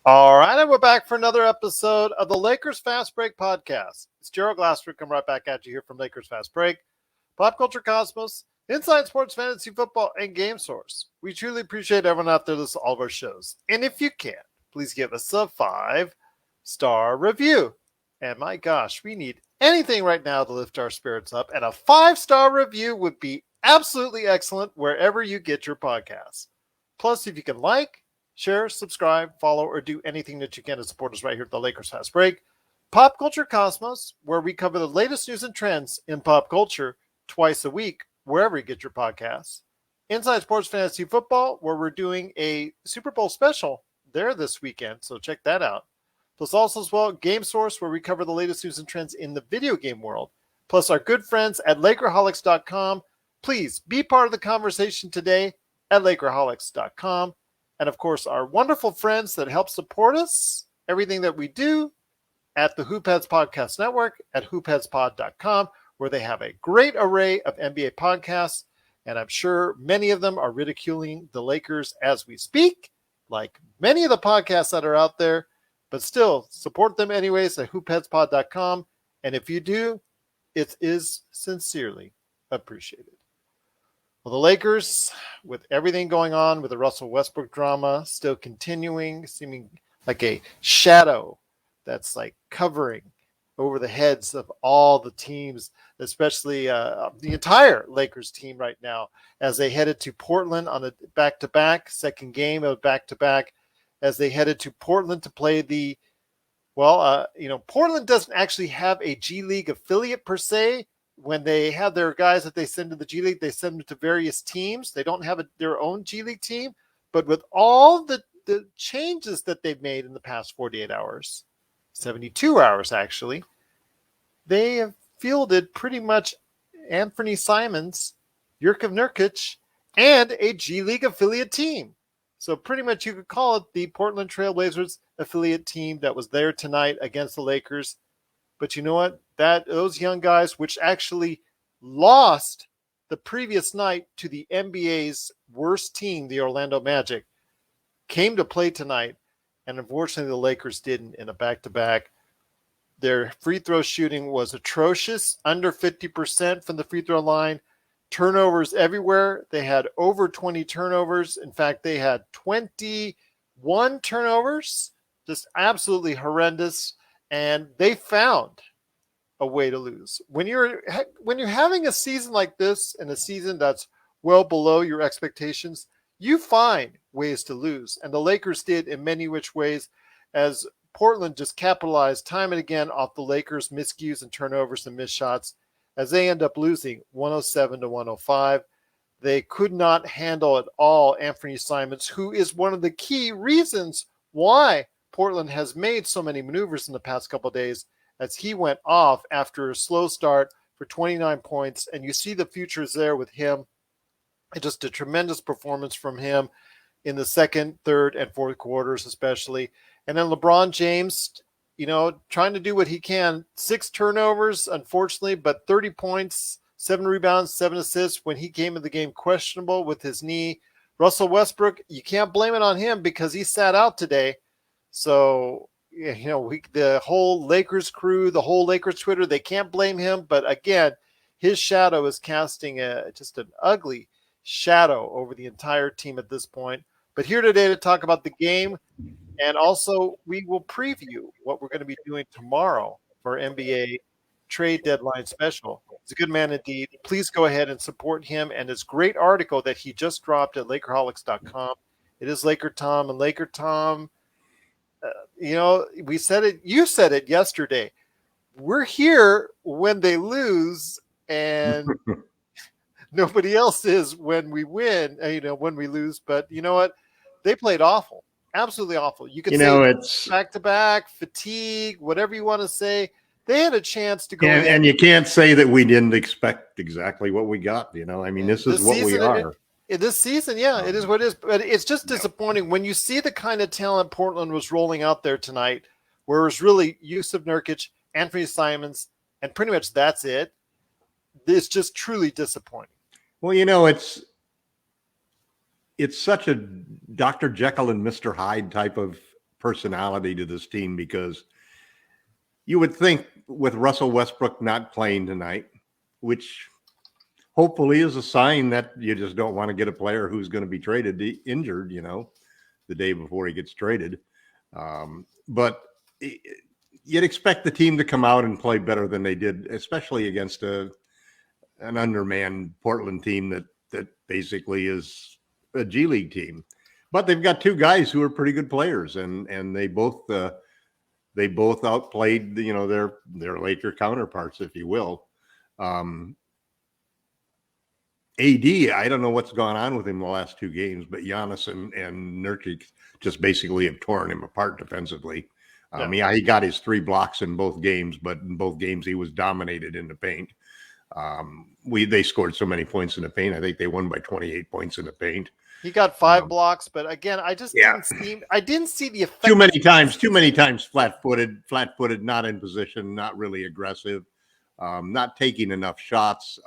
All right, and we're back for another episode of the Lakers Fast Break podcast. It's Gerald Glassford coming right back at you here from Lakers Fast Break, Pop Culture Cosmos, Inside Sports Fantasy Football, and Game Source. We truly appreciate everyone out there listening to all of our shows. And if you can, please give us a 5-star review. And my gosh, we need anything right now to lift our spirits up. And a 5-star review would be absolutely excellent wherever you get your podcasts. Plus, if you can share, subscribe, follow, or do anything that you can to support us right here at the Lakers Fast Break. Pop Culture Cosmos, where we cover the latest news and trends in pop culture twice a week, wherever you get your podcasts. Inside Sports Fantasy Football, where we're doing a Super Bowl special there this weekend, so check that out. Plus also as well, Game Source, where we cover the latest news and trends in the video game world. Plus our good friends at Lakerholics.com. Please be part of the conversation today at Lakerholics.com. And, of course, our wonderful friends that help support us, everything that we do at the Hoopheads Podcast Network at hoopheadspod.com, where they have a great array of NBA podcasts. And I'm sure many of them are ridiculing the Lakers as we speak, like many of the podcasts that are out there. But still, support them anyways at hoopheadspod.com. And if you do, it is sincerely appreciated. Well, the Lakers, with everything going on with the Russell Westbrook drama still continuing, seeming like a shadow that's like covering over the heads of all the teams, especially the entire Lakers team right now, as they headed to Portland on a back-to-back, second game of back-to-back, as they headed to Portland to play Portland doesn't actually have a G League affiliate per se. When they have their guys that they send to the G League, they send them to various teams. They don't have their own G League team. But with all the changes that they've made in the past 48 hours, 72 hours actually, they have fielded pretty much Anthony Simons, Jurko Nurkic, and a G League affiliate team. So pretty much you could call it the Portland Trailblazers affiliate team that was there tonight against the Lakers. But you know what? Those young guys, which actually lost the previous night to the NBA's worst team, the Orlando Magic, came to play tonight. And unfortunately, the Lakers didn't in a back-to-back. Their free throw shooting was atrocious, under 50% from the free throw line. Turnovers everywhere. They had over 20 turnovers. In fact, they had 21 turnovers. Just absolutely horrendous. And they found a way to lose. When you're having a season like this, and a season that's well below your expectations, you find ways to lose. And the Lakers did in many which ways, as Portland just capitalized time and again off the Lakers' miscues and turnovers and missed shots, as they end up losing 107-105. They could not handle at all Anthony Simons, who is one of the key reasons why Portland has made so many maneuvers in the past couple of days, as he went off after a slow start for 29 points. And you see the futures there with him. Just a tremendous performance from him in the second, third, and fourth quarters especially. And then LeBron James, trying to do what he can. 6 turnovers, unfortunately, but 30 points, 7 rebounds, 7 assists when he came in the game questionable with his knee. Russell Westbrook, you can't blame it on him because he sat out today. So, the whole Lakers crew, the whole Lakers Twitter, they can't blame him. But again, his shadow is casting just an ugly shadow over the entire team at this point. But here today to talk about the game, and also we will preview what we're going to be doing tomorrow for NBA trade deadline special. He's a good man indeed. Please go ahead and support him and his great article that he just dropped at Lakerholics.com. It is LakerTom, and LakerTom, we said it, you said it yesterday. We're here when they lose, and nobody else is when we win, when we lose. But you know what? They played awful. Absolutely awful. You could say it's back-to-back, fatigue, whatever you want to say. They had a chance to go in. And you can't say that we didn't expect exactly what we got. This is what we are. This season, it is what it is. But it's just disappointing when you see the kind of talent Portland was rolling out there tonight, where it was really Jusuf Nurkic, Anthony Simons, and pretty much that's it. It's just truly disappointing. Well, it's such a Dr. Jekyll and Mr. Hyde type of personality to this team, because you would think with Russell Westbrook not playing tonight, which hopefully is a sign that you just don't want to get a player who's going to be traded injured, the day before he gets traded. But you'd expect the team to come out and play better than they did, especially against an undermanned Portland team that basically is a G League team. But they've got two guys who are pretty good players, and they both outplayed their Laker counterparts, if you will. AD, I don't know what's gone on with him the last two games, but Giannis and Nurkic just basically have torn him apart defensively. He got his 3 blocks in both games, but in both games he was dominated in the paint. They scored so many points in the paint. I think they won by 28 points in the paint. He got 5 blocks, but again, I just didn't see the effect. Too many times flat-footed, not in position, not really aggressive, not taking enough shots.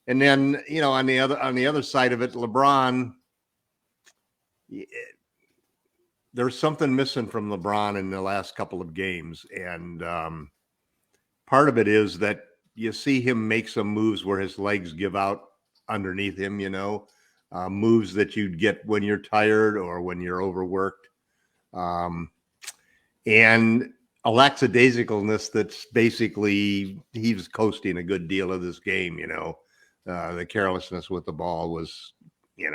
And then, on the other side of it, LeBron, there's something missing from LeBron in the last couple of games. And part of it is that you see him make some moves where his legs give out underneath him, moves that you'd get when you're tired or when you're overworked. And a lackadaisicalness that's basically, he was coasting a good deal of this game, the carelessness with the ball was, you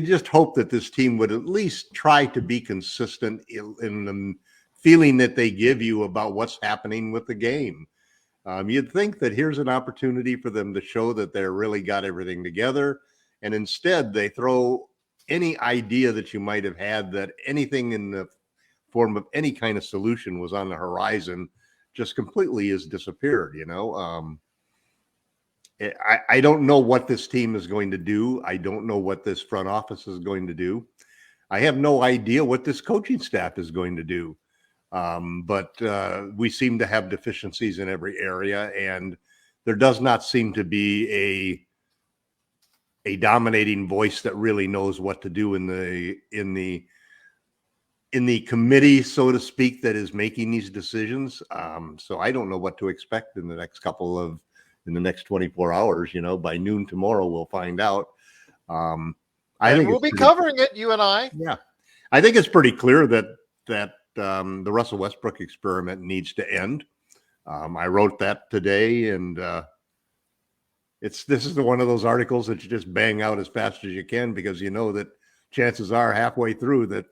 just hope that this team would at least try to be consistent in the feeling that they give you about what's happening with the game. You'd think that here's an opportunity for them to show that they're really got everything together. And instead they throw any idea that you might have had that anything in the form of any kind of solution was on the horizon just completely has disappeared, I don't know what this team is going to do. I don't know what this front office is going to do. I have no idea what this coaching staff is going to do. But we seem to have deficiencies in every area, and there does not seem to be a dominating voice that really knows what to do in the committee, so to speak, that is making these decisions. So I don't know what to expect in the next 24 hours. By noon tomorrow, we'll find out. I think we'll be covering it, you and I. Yeah, I think it's pretty clear that the Russell Westbrook experiment needs to end. I wrote that today, and this is one of those articles that you just bang out as fast as you can, because that chances are halfway through that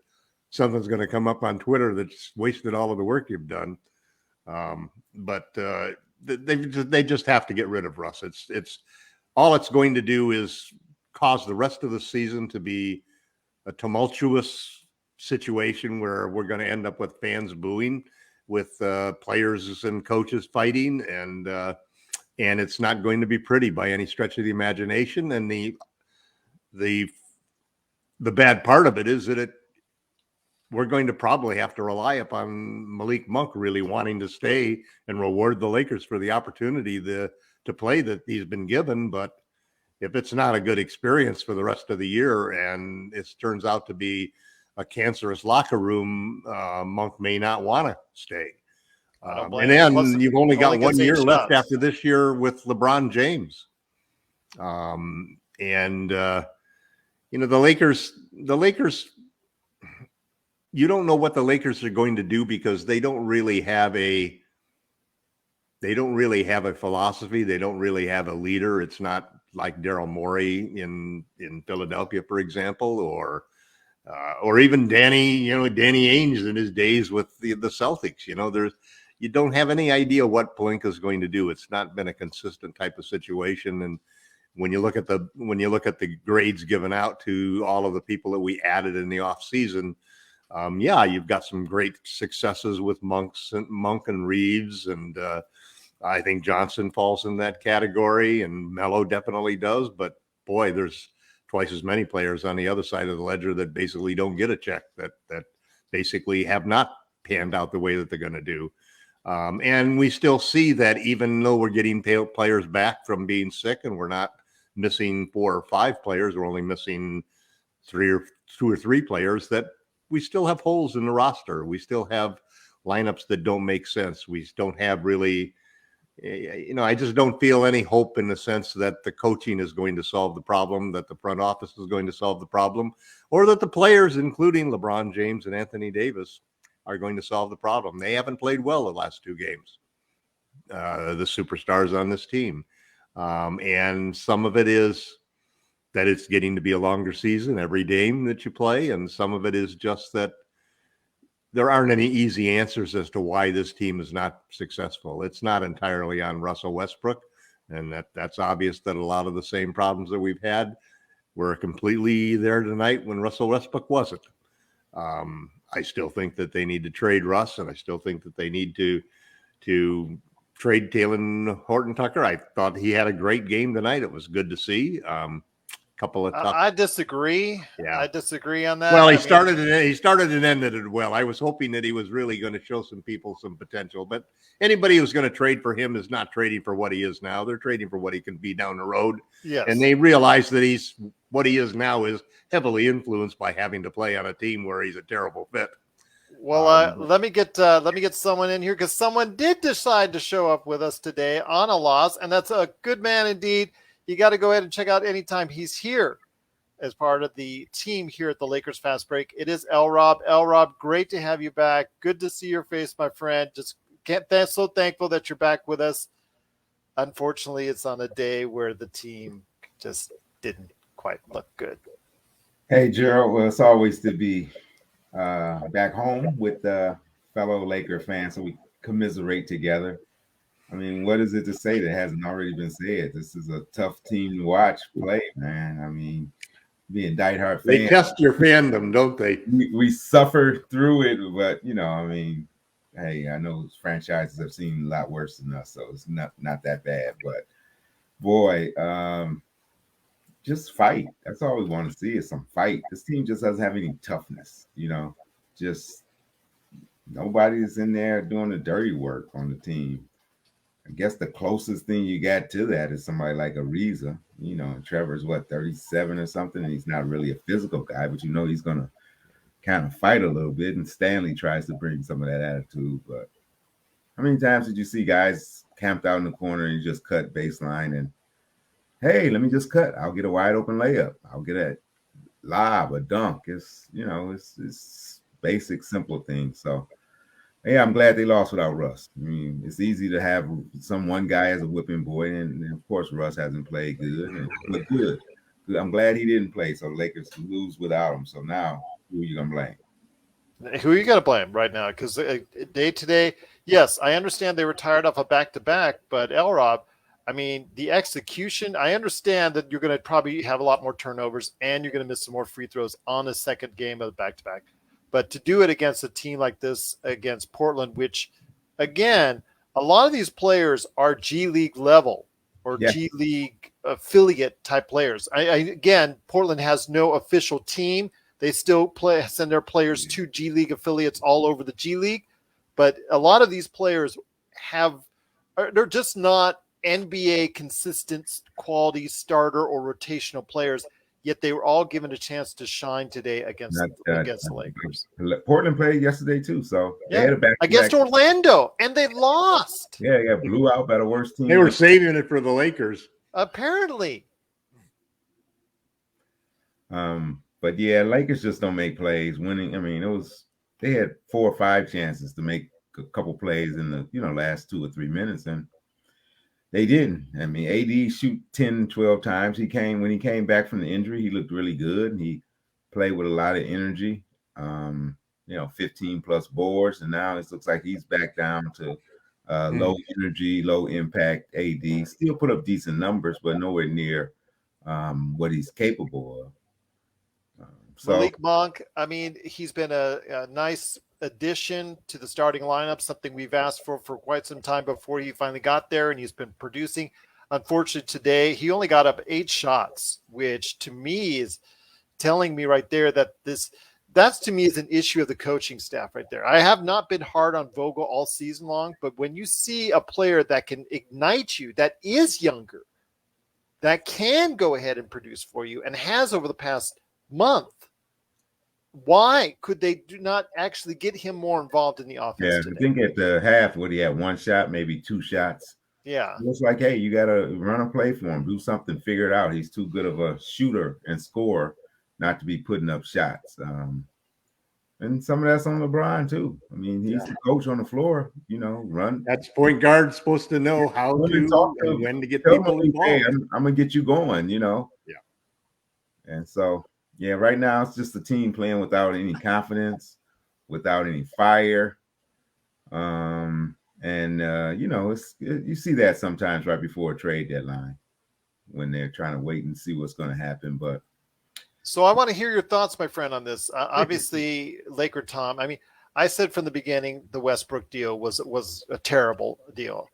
something's going to come up on Twitter that's wasted all of the work you've done. But they just have to get rid of Russ. It's all it's going to do is cause the rest of the season to be a tumultuous situation where we're going to end up with fans booing, with players and coaches fighting, and it's not going to be pretty by any stretch of the imagination. And the bad part of it is that we're going to probably have to rely upon Malik Monk really wanting to stay and reward the Lakers for the opportunity to play that he's been given. But if it's not a good experience for the rest of the year and it turns out to be a cancerous locker room, Monk may not want to stay. And then you've only got 1 year left after this year with LeBron James. The Lakers, you don't know what the Lakers are going to do, because they don't really have a philosophy. They don't really have a leader. It's not like Daryl Morey in Philadelphia, for example, or even Danny Ainge in his days with the Celtics. You don't have any idea what Pelinka is going to do. It's not been a consistent type of situation. And when you look at the grades given out to all of the people that we added in the off season, you've got some great successes with Monk and Reeves, and I think Johnson falls in that category, and Melo definitely does. But boy, there's twice as many players on the other side of the ledger that basically don't get a check, that basically have not panned out the way that they're going to do. And we still see that even though we're getting players back from being sick, and we're not missing 4 or 5 players, we're only missing 3 2 or 3 players that we still have holes in the roster. We still have lineups that don't make sense. We don't have really, I just don't feel any hope in the sense that the coaching is going to solve the problem, that the front office is going to solve the problem, or that the players, including LeBron James and Anthony Davis, are going to solve the problem. They haven't played well the last 2 games, the superstars on this team. And some of it is that it's getting to be a longer season every game that you play, and some of it is just that there aren't any easy answers as to why this team is not successful. It's not entirely on Russell Westbrook, and that's obvious that a lot of the same problems that we've had were completely there tonight when Russell Westbrook wasn't. I still think that they need to trade Russ, and I still think that they need to trade Talen Horton-Tucker. I thought he had a great game tonight. It was good to see. Couple of tough. I disagree. Yeah. I disagree on that. Well, he started and ended it well. I was hoping that he was really going to show some people some potential, but anybody who's going to trade for him is not trading for what he is now. They're trading for what he can be down the road. Yes. And they realize that what he is now is heavily influenced by having to play on a team where he's a terrible fit. Well, let me get someone in here, because someone did decide to show up with us today on a loss, and that's a good man indeed. You got to go ahead and check out anytime he's here as part of the team here at the Lakers Fast Break. It is LRob. LRob, great to have you back. Good to see your face, my friend. Just so thankful that you're back with us. Unfortunately, it's on a day where the team just didn't quite look good. Hey, Gerald. Well, it's always to be back home with fellow Laker fans, so we commiserate together. I mean, what is it to say that hasn't already been said? This is a tough team to watch play, man. I mean, being diehard fans. They test your fandom, don't they? We suffer through it, but, I mean, hey, I know franchises have seen a lot worse than us, so it's not that bad. But, boy, just fight. That's all we want to see is some fight. This team just doesn't have any toughness, Just nobody is in there doing the dirty work on the team. I guess the closest thing you got to that is somebody like Ariza. Trevor's 37 or something, and he's not really a physical guy, but he's going to kind of fight a little bit, and Stanley tries to bring some of that attitude. But how many times did you see guys camped out in the corner and you just cut baseline and, hey, let me just cut. I'll get a wide open layup. I'll get a lob, a dunk. It's, it's basic, simple things. So, yeah, I'm glad they lost without Russ. I mean, it's easy to have one guy as a whipping boy, and of course Russ hasn't played good, but good. I'm glad he didn't play, so the Lakers lose without him. So now, who are you gonna blame? Who are you gonna blame right now? Because day to day, yes, I understand they were tired of a back-to-back, but LRob, I mean, the execution. I understand that you're gonna probably have a lot more turnovers, and you're gonna miss some more free throws on the second game of the back-to-back. But to do it against a team like this, against Portland, which, again, a lot of these players are G League level or G League affiliate type players. Again, Portland has no official team. They still send their players to G League affiliates all over the G League. But a lot of these players they're just not NBA consistent quality starter or rotational players. Yet they were all given a chance to shine today against the Lakers. Portland played yesterday too, so they had a back against Orlando, and they lost. Yeah, blew out by the worst team. They were saving it for the Lakers, apparently. But yeah, Lakers just don't make plays. Winning, I mean, they had 4 or 5 chances to make a couple plays in the last 2 or 3 minutes, and they didn't. I mean, AD shoot 10, 12 times. When he came back from the injury, he looked really good. And he played with a lot of energy, 15 plus boards. And now it looks like he's back down to low energy, low impact AD. Still put up decent numbers, but nowhere near what he's capable of. Malik Monk, I mean, he's been a nice addition to the starting lineup, something we've asked for quite some time before he finally got there, and he's been producing. Unfortunately, today he only got up 8 shots, which to me is telling me right there that that's to me is an issue of the coaching staff right there. I have not been hard on Vogel all season long, but when you see a player that can ignite you, that is younger, that can go ahead and produce for you, and has over the past month, Why could they do not actually get him more involved in the offense Yeah, I today? think at the half, what he had 1 shot, maybe 2 shots. Yeah. It's like, hey, you got to run a play for him, do something, figure it out. He's too good of a shooter and scorer not to be putting up shots. And some of that's on LeBron too. I mean, he's the coach on the floor. Run. That's point guard supposed to know how to and when to get people involved. Hey, I'm gonna get you going. Yeah. And so, yeah, right now it's just a team playing without any confidence, without any fire. You see that sometimes right before a trade deadline when they're trying to wait and see what's going to happen. But so I want to hear your thoughts, my friend, on this. Obviously, LakerTom. I mean, I said from the beginning the Westbrook deal was a terrible deal,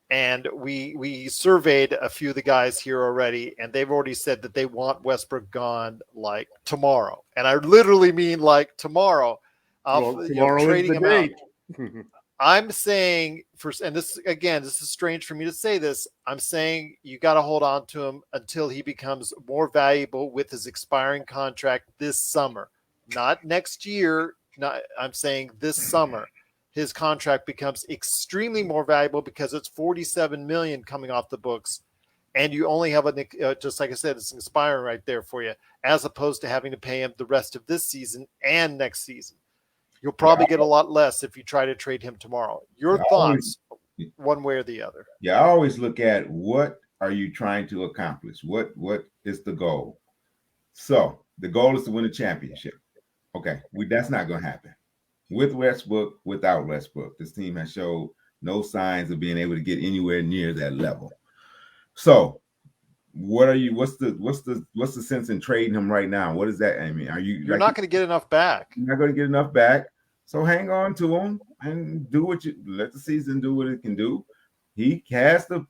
and we surveyed a few of the guys here already, and they've already said that they want Westbrook gone like tomorrow, and I literally mean like tomorrow. Tomorrow trading is the date. I'm saying and this is strange for me to say this. I'm saying you got to hold on to him until he becomes more valuable with his expiring contract this summer, not next year. I'm saying this summer, his contract becomes extremely more valuable because it's $47 million coming off the books, and you only have just like I said, it's expiring right there for you, as opposed to having to pay him the rest of this season and next season. You'll probably get a lot less if you try to trade him tomorrow. Your thoughts, one way or the other? Yeah, I always look at what are you trying to accomplish? What is the goal? So the goal is to win a championship. Okay, that's not going to happen. With Westbrook, without Westbrook, this team has showed no signs of being able to get anywhere near that level. So what's the sense in trading him right now? What does that mean? You're not going to get enough back. You're not going to get enough back. So hang on to him and let the season do what it can do. He has the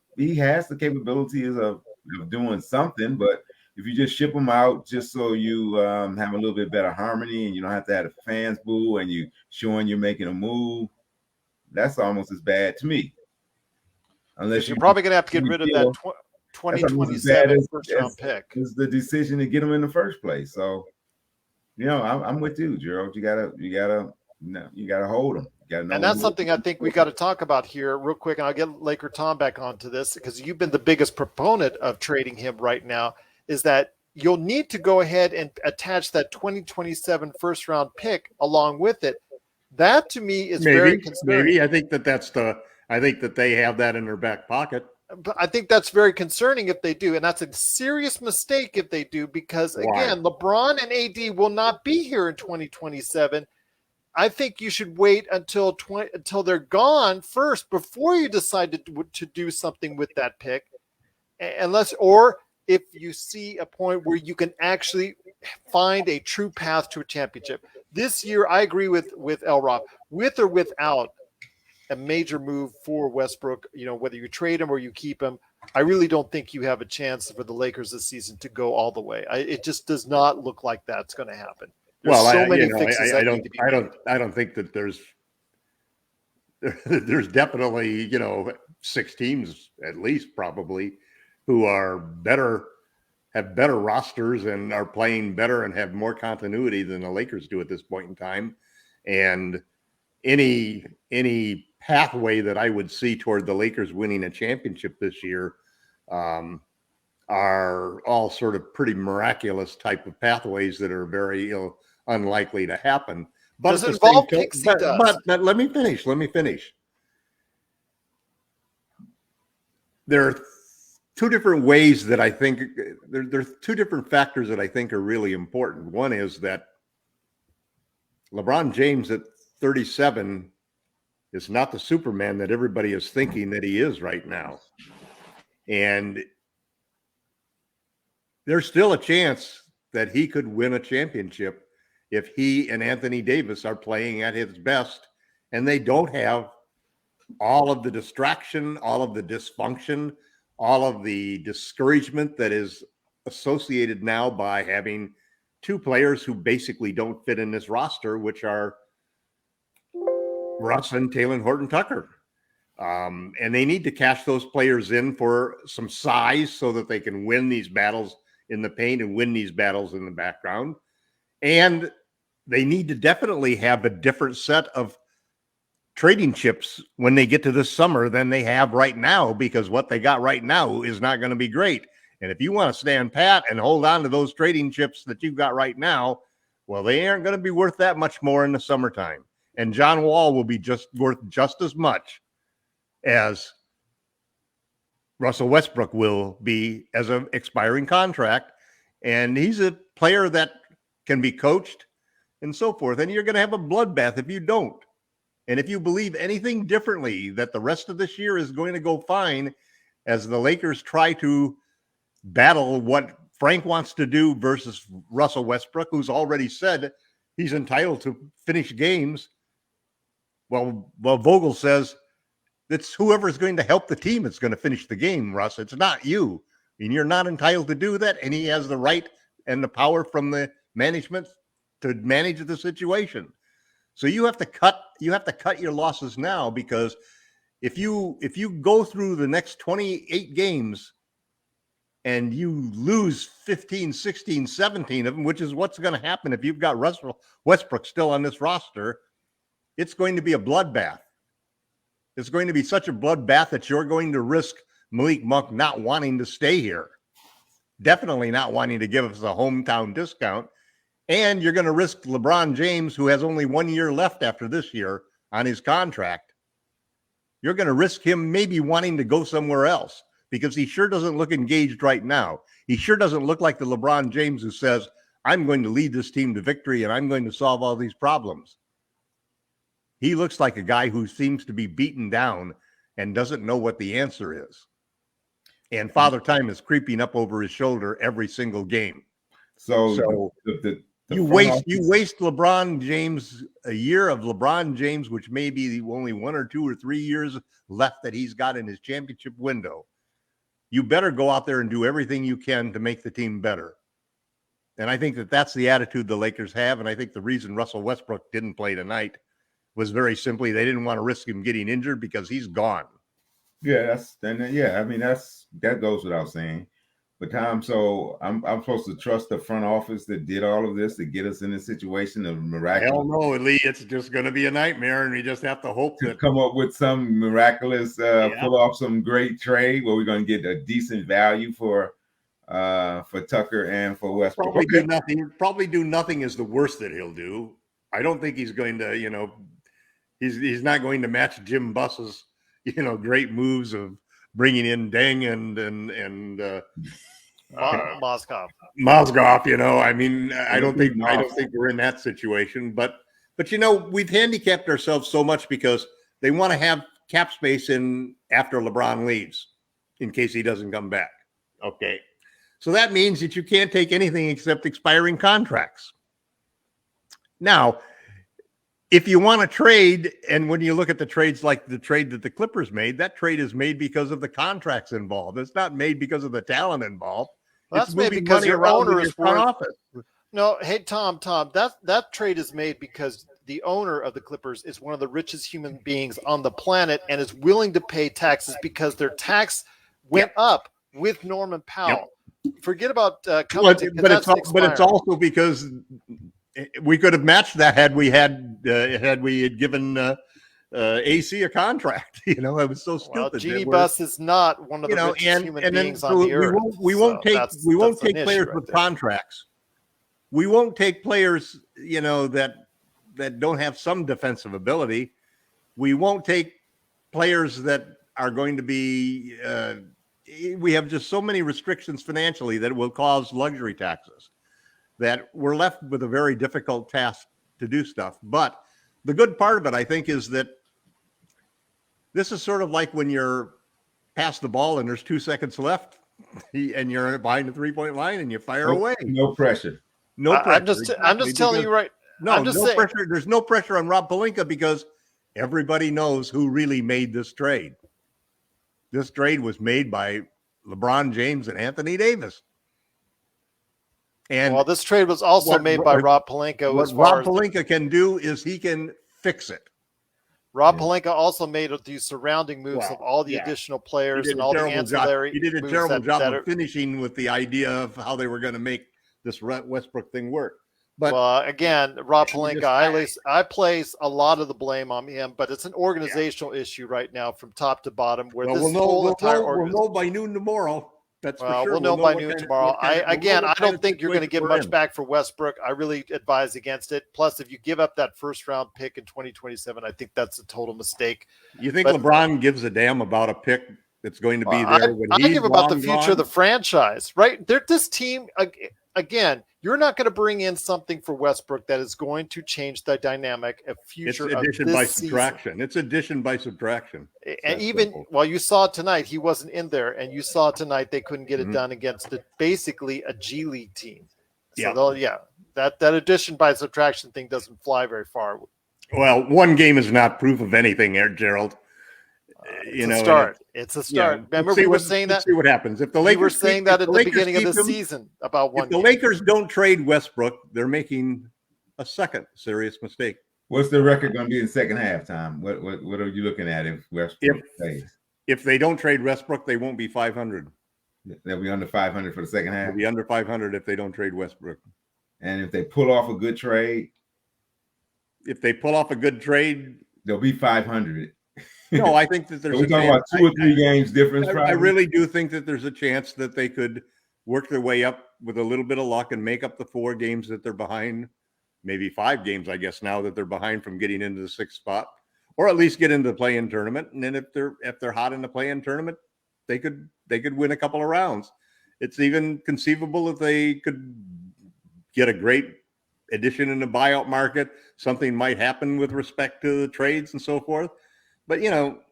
capabilities of doing something, but if you just ship him out just so you have a little bit better harmony and you don't have to have the fans boo and you showing you're making a move, that's almost as bad to me. Unless you're probably going to have to get rid of that 2027 first round pick. Is the decision to get him in the first place. So, I'm with you, Gerald. You gotta hold him. And that's something I think we got to talk about here real quick. And I'll get LakerTom back onto this because you've been the biggest proponent of trading him right now. Is that you'll need to go ahead and attach that 2027 first round pick along with it. That to me is very concerning. Maybe I think that they have that in their back pocket. But I think that's very concerning if they do, and that's a serious mistake if they do, because again, LeBron and AD will not be here in 2027. I think you should wait until they're gone first before you decide to do something with that pick, or if you see a point where you can actually find a true path to a championship. This year, I agree with LRob, with or without a major move for Westbrook, whether you trade him or you keep him, I really don't think you have a chance for the Lakers this season to go all the way. It just does not look like that's going to happen. I don't think that there's definitely, 6 teams at least probably who are have better rosters and are playing better and have more continuity than the Lakers do at this point in time. And any pathway that I would see toward the Lakers winning a championship this year are all sort of pretty miraculous type of pathways that are very unlikely to happen. But does it involve picks? But let me finish. There are 2 different ways that I think there's 2 different factors that I think are really important. One is that LeBron James at 37 is not the Superman that everybody is thinking that he is right now. And there's still a chance that he could win a championship if he and Anthony Davis are playing at his best and they don't have all of the distraction, all of the dysfunction, all of the discouragement that is associated now by having 2 players who basically don't fit in this roster, which are Russ and Talen Horton-Tucker. And they need to cash those players in for some size so that they can win these battles in the paint and win these battles in the background. And they need to definitely have a different set of trading chips when they get to this summer than they have right now, because what they got right now is not going to be great. And if you want to stand pat and hold on to those trading chips that you've got right now, well, they aren't going to be worth that much more in the summertime. And John Wall will be worth just as much as Russell Westbrook will be as an expiring contract. And he's a player that can be coached and so forth. And you're going to have a bloodbath if you don't. And if you believe anything differently, that the rest of this year is going to go fine as the Lakers try to battle what Frank wants to do versus Russell Westbrook, who's already said he's entitled to finish games. Well, Vogel says it's whoever's going to help the team that's going to finish the game, Russ. It's not you. And you're not entitled to do that. And he has the right and the power from the management to manage the situation. So you have to cut your losses now, because if you go through the next 28 games and you lose 15, 16, 17 of them, which is what's going to happen if you've got Russell Westbrook still on this roster, it's going to be a bloodbath. It's going to be such a bloodbath that you're going to risk Malik Monk not wanting to stay here. Definitely not wanting to give us a hometown discount. And you're going to risk LeBron James, who has only 1 year left after this year on his contract. You're going to risk him maybe wanting to go somewhere else, because he sure doesn't look engaged right now. He sure doesn't look like the LeBron James who says, I'm going to lead this team to victory and I'm going to solve all these problems. He looks like a guy who seems to be beaten down and doesn't know what the answer is. And Father Time is creeping up over his shoulder every single game. So you waste LeBron James, a year of LeBron James, which may be the only 1 or 2 or 3 years left that he's got in his championship window. You better go out there and do everything you can to make the team better. And I think that that's the attitude the Lakers have. And I think the reason Russell Westbrook didn't play tonight was very simply they didn't want to risk him getting injured, because he's gone. Yeah, that goes without saying. But Tom, so I'm supposed to trust the front office that did all of this to get us in this situation of miraculous. Hell no, Lee. It's just going to be a nightmare, and we just have to hope to come up with some miraculous, pull off some great trade where we're going to get a decent value for Tucker and for Westbrook. Probably do nothing is the worst that he'll do. I don't think he's going to, he's not going to match Jim Buss's, great moves of bringing in Deng and Mozgov. I mean, I don't think we're in that situation, but we've handicapped ourselves so much because they want to have cap space in after LeBron leaves in case he doesn't come back. Okay. So that means that you can't take anything except expiring contracts. Now, if you want to trade, and when you look at the trades like the trade that the Clippers made, that trade is made because of the contracts involved. It's not made because of the talent involved. Well, that's made because your owner is front office. No, hey, Tom, that trade is made because the owner of the Clippers is one of the richest human beings on the planet and is willing to pay taxes because their tax went up with Norman Powell. Forget about but it's also because we could have matched that had we had given AC a contract. It was so stupid. Well, Jeannie Buss is not one of the richest human beings on the earth. We won't take players with contracts. We won't take players, that don't have some defensive ability. We won't take players that are going to be. We have just so many restrictions financially that it will cause luxury taxes, that we're left with a very difficult task to do stuff. But the good part of it, I think, is that this is sort of like when you're past the ball and there's 2 seconds left and you're behind the 3-point line and you fire away. No pressure. No pressure. I'm just telling you right. No pressure. There's no pressure on Rob Pelinka because everybody knows who really made this trade. This trade was made by LeBron James and Anthony Davis. And this trade was also made by Rob Pelinka. What Rob Pelinka can do is he can fix it. Rob Pelinka also made these surrounding moves of all the additional players and all the ancillary. He did a terrible job of finishing with the idea of how they were going to make this Westbrook thing work. But well, again, Rob just- Pelinka, I place a lot of the blame on him, but it's an organizational issue right now from top to bottom where well, this we'll know. whole entire We'll organization. know by noon tomorrow. That's for Well, sure. we'll know by noon tomorrow. I don't think you're going to get much back. back for Westbrook. I really advise against it. Plus, if you give up that first round pick in 2027, I think that's a total mistake. You think But- LeBron gives a damn about a pick that's going to be there when I he's give about the long future gone? of the franchise, right? This team, again, you're not going to bring in something for Westbrook that is going to change the dynamic of It's future addition of this by season. subtraction. It's addition by subtraction. And even well, you saw tonight he wasn't in there, and you saw tonight they couldn't get it done against basically a G League team. So that addition by subtraction thing doesn't fly very far. Well, one game is not proof of anything, Gerald. It's a start. It's a start. Remember, we were saying that. Let's see what happens if the Lakers. We were saying that at the beginning of the season about one. If the Lakers don't trade Westbrook, they're making a second serious mistake. What's the record going to be in the second half, Tom? What are you looking at if Westbrook plays? If they don't trade Westbrook, they won't be 500. They'll be under 500 for the second half. They'll be under 500 if they don't trade Westbrook. And if they pull off a good trade, they'll be 500. No, I think that there's. We're talking about 2 or 3 games difference. I really do think that there's a chance that they could work their way up with a little bit of luck and make up the 4 games that they're behind. Maybe 5 games, I guess, now that they're behind from getting into the 6th spot, or at least get into the play-in tournament. And then if they're hot in the play-in tournament, they could win a couple of rounds. It's even conceivable that they could get a great addition in the buyout market. Something might happen with respect to the trades and so forth. But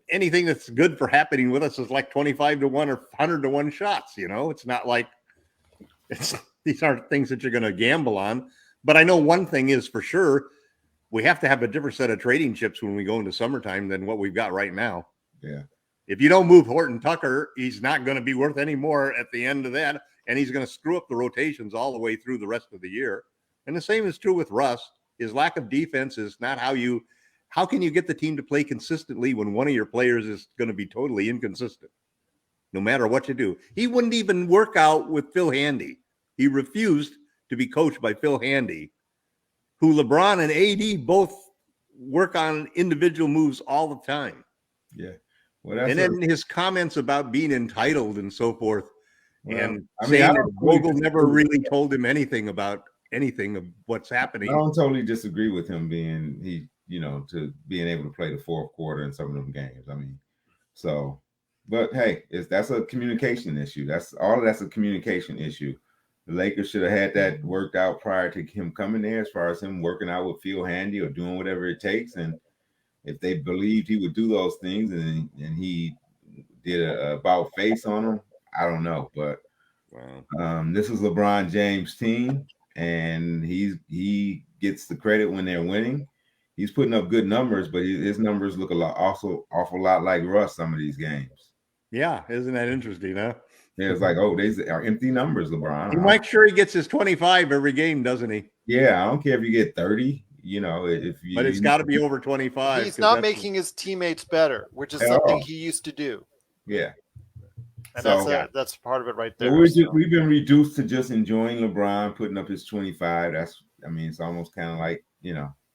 anything that's good for happening with us is like 25 to 1 or 100 to 1 shots. It's not like these aren't things that you're going to gamble on. But I know one thing is for sure, we have to have a different set of trading chips when we go into summertime than what we've got right now. Yeah. If you don't move Horton Tucker, he's not going to be worth any more at the end of that. And he's going to screw up the rotations all the way through the rest of the year. And the same is true with Russ. His lack of defense is not how can you get the team to play consistently when one of your players is going to be totally inconsistent, no matter what you do? He wouldn't even work out with Phil Handy. He refused to be coached by Phil Handy, who LeBron and AD both work on individual moves all the time. Yeah. And then his comments about being entitled and so forth, saying that Vogel never really told him anything about anything of what's happening. I don't totally disagree with him being to being able to play the 4th quarter in some of them games. But hey, that's a communication issue. That's a communication issue. The Lakers should have had that worked out prior to him coming there, as far as him working out with Phil Handy or doing whatever it takes. And if they believed he would do those things and he did a about face on them, I don't know. But this is LeBron James' team, and he gets the credit when they're winning. He's putting up good numbers, but his numbers look awful lot like Russ some of these games. Yeah, isn't that interesting, huh? Yeah, it's like, these are empty numbers, LeBron. He makes sure he gets his 25 every game, doesn't he? Yeah, I don't care if you get 30, but it's got to be over 25. He's not making his teammates better, which is something he used to do. Yeah. And that's part of it right there. We've been reduced to just enjoying LeBron putting up his 25. It's almost kind of like,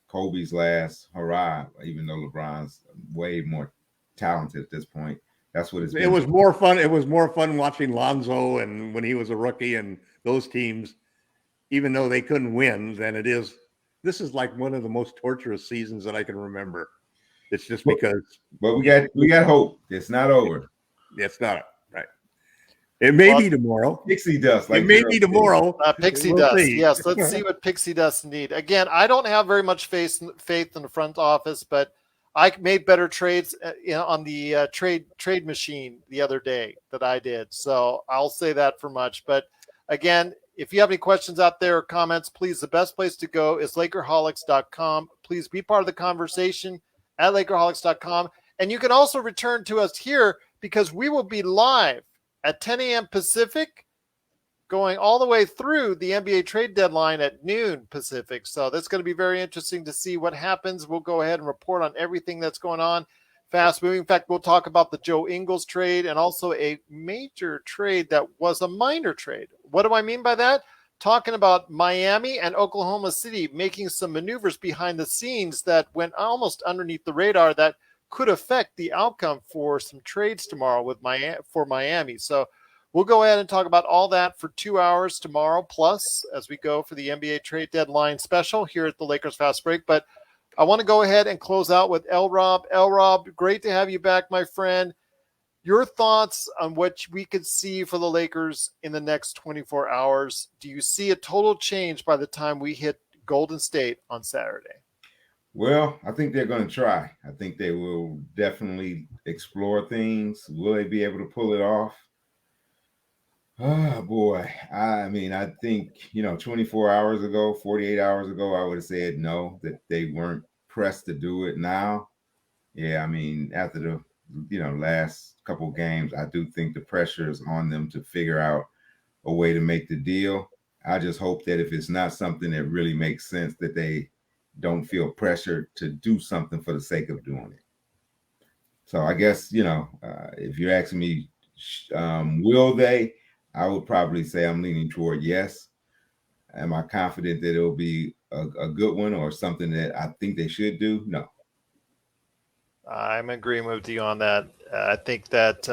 Kobe's last hurrah, even though LeBron's way more talented at this point. That's what it was more fun. It was more fun watching Lonzo and when he was a rookie and those teams, even though they couldn't win, than it is. This is like one of the most torturous seasons that I can remember. It's just because. But we got hope. It's not over. It's not right. It may be tomorrow. Pixie dust. It may be tomorrow. Pixie dust. Yes, let's see what pixie dust need. Again, I don't have very much faith in the front office, but I made better trades on the trade machine the other day that I did. So I'll say that for much. But again, if you have any questions out there or comments, please, the best place to go is Lakerholics.com. Please be part of the conversation at Lakerholics.com. And you can also return to us here because we will be live at 10 a.m. Pacific, going all the way through the NBA trade deadline at noon Pacific. So that's going to be very interesting to see what happens. We'll go ahead and report on everything that's going on. Fast moving. In fact, we'll talk about the Joe Ingles trade and also a major trade that was a minor trade. What do I mean by that? talking about Miami and Oklahoma City making some maneuvers behind the scenes that went almost underneath the radar that could affect the outcome for some trades tomorrow with Miami. So we'll go ahead and talk about all that for 2 hours tomorrow, plus as we go for the NBA trade deadline special here at the Lakers Fast Break. But I want to go ahead and close out with LRob. LRob, great to have you back, my friend. Your thoughts on what we could see for the Lakers in the next 24 hours. Do you see a total change by the time we hit Golden State on Saturday? Well, I think they're going to try. I think they will definitely explore things. Will they be able to pull it off? Oh, boy. I mean, I think, 24 hours ago, 48 hours ago, I would have said no, that they weren't pressed to do it now. Yeah, I mean, after the last couple games, I do think the pressure is on them to figure out a way to make the deal. I just hope that if it's not something that really makes sense, that they don't feel pressured to do something for the sake of doing it. So I guess, if you're asking me, will they? I would probably say I'm leaning toward yes. Am I confident that it'll be a good one or something that I think they should do? No. I'm agreeing with you on that. I think that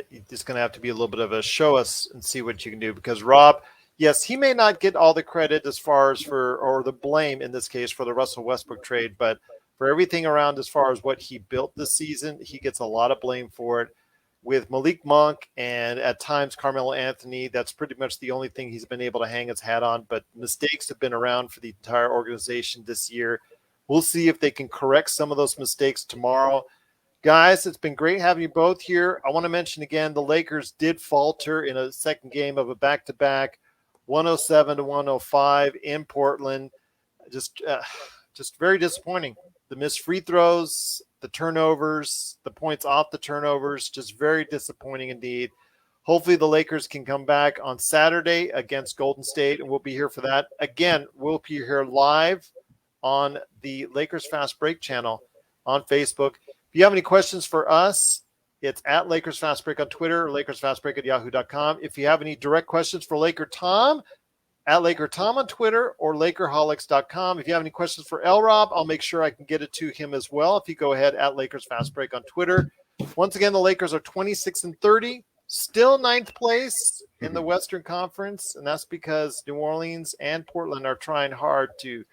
it's going to have to be a little bit of a show us and see what you can do, because Rob, yes, he may not get all the credit as far as or the blame in this case for the Russell Westbrook trade, but for everything around as far as what he built this season, he gets a lot of blame for it. With Malik Monk and at times Carmelo Anthony, that's pretty much the only thing he's been able to hang his hat on, but mistakes have been around for the entire organization this year. We'll see if they can correct some of those mistakes tomorrow. Guys, it's been great having you both here. I want to mention again, the Lakers did falter in a second game of a back-to-back, 107-105 in Portland. Just very disappointing. The missed free throws, the turnovers, the points off the turnovers, just very disappointing indeed. Hopefully the Lakers can come back on Saturday against Golden State, and we'll be here for that. Again, we'll be here live on the Lakers Fast Break channel on Facebook. If you have any questions for us, it's at Lakers Fast Break on Twitter or LakersFastBreak@yahoo.com. If you have any direct questions for LakerTom, at LakerTom on Twitter or Lakerholics.com. If you have any questions for LRob, I'll make sure I can get it to him as well. If you go ahead at Lakers Fast Break on Twitter. Once again, the Lakers are 26-30, still ninth place in the Western Conference, and that's because New Orleans and Portland are trying hard to,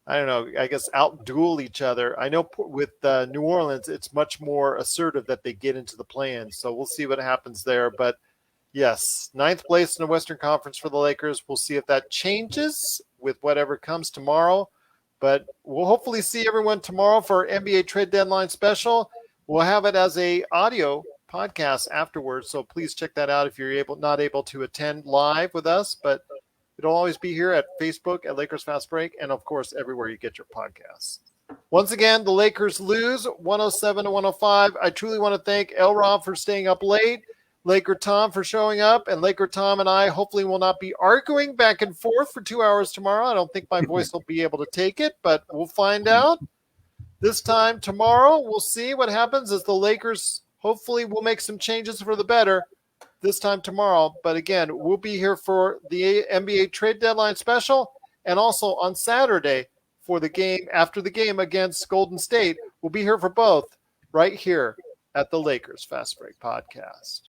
I guess out-duel each other. I know with New Orleans, it's much more assertive that they get into the play-in, so we'll see what happens there. But yes, ninth place in the Western Conference for the Lakers. We'll see if that changes with whatever comes tomorrow. But we'll hopefully see everyone tomorrow for our NBA trade deadline special. We'll have it as a audio podcast afterwards, so please check that out if you're not able to attend live with us. But it'll always be here at Facebook at Lakers Fast Break, and of course everywhere you get your podcasts. Once again, the Lakers lose 107-105. I truly want to thank LRob for staying up late, LakerTom for showing up, and LakerTom and I hopefully will not be arguing back and forth for 2 hours tomorrow. I don't think my voice will be able to take it, but we'll find out. This time tomorrow, we'll see what happens as the Lakers hopefully will make some changes for the better this time tomorrow. But again, we'll be here for the NBA trade deadline special, and also on Saturday for the game after the game against Golden State. We'll be here for both right here at the Lakers Fast Break Podcast.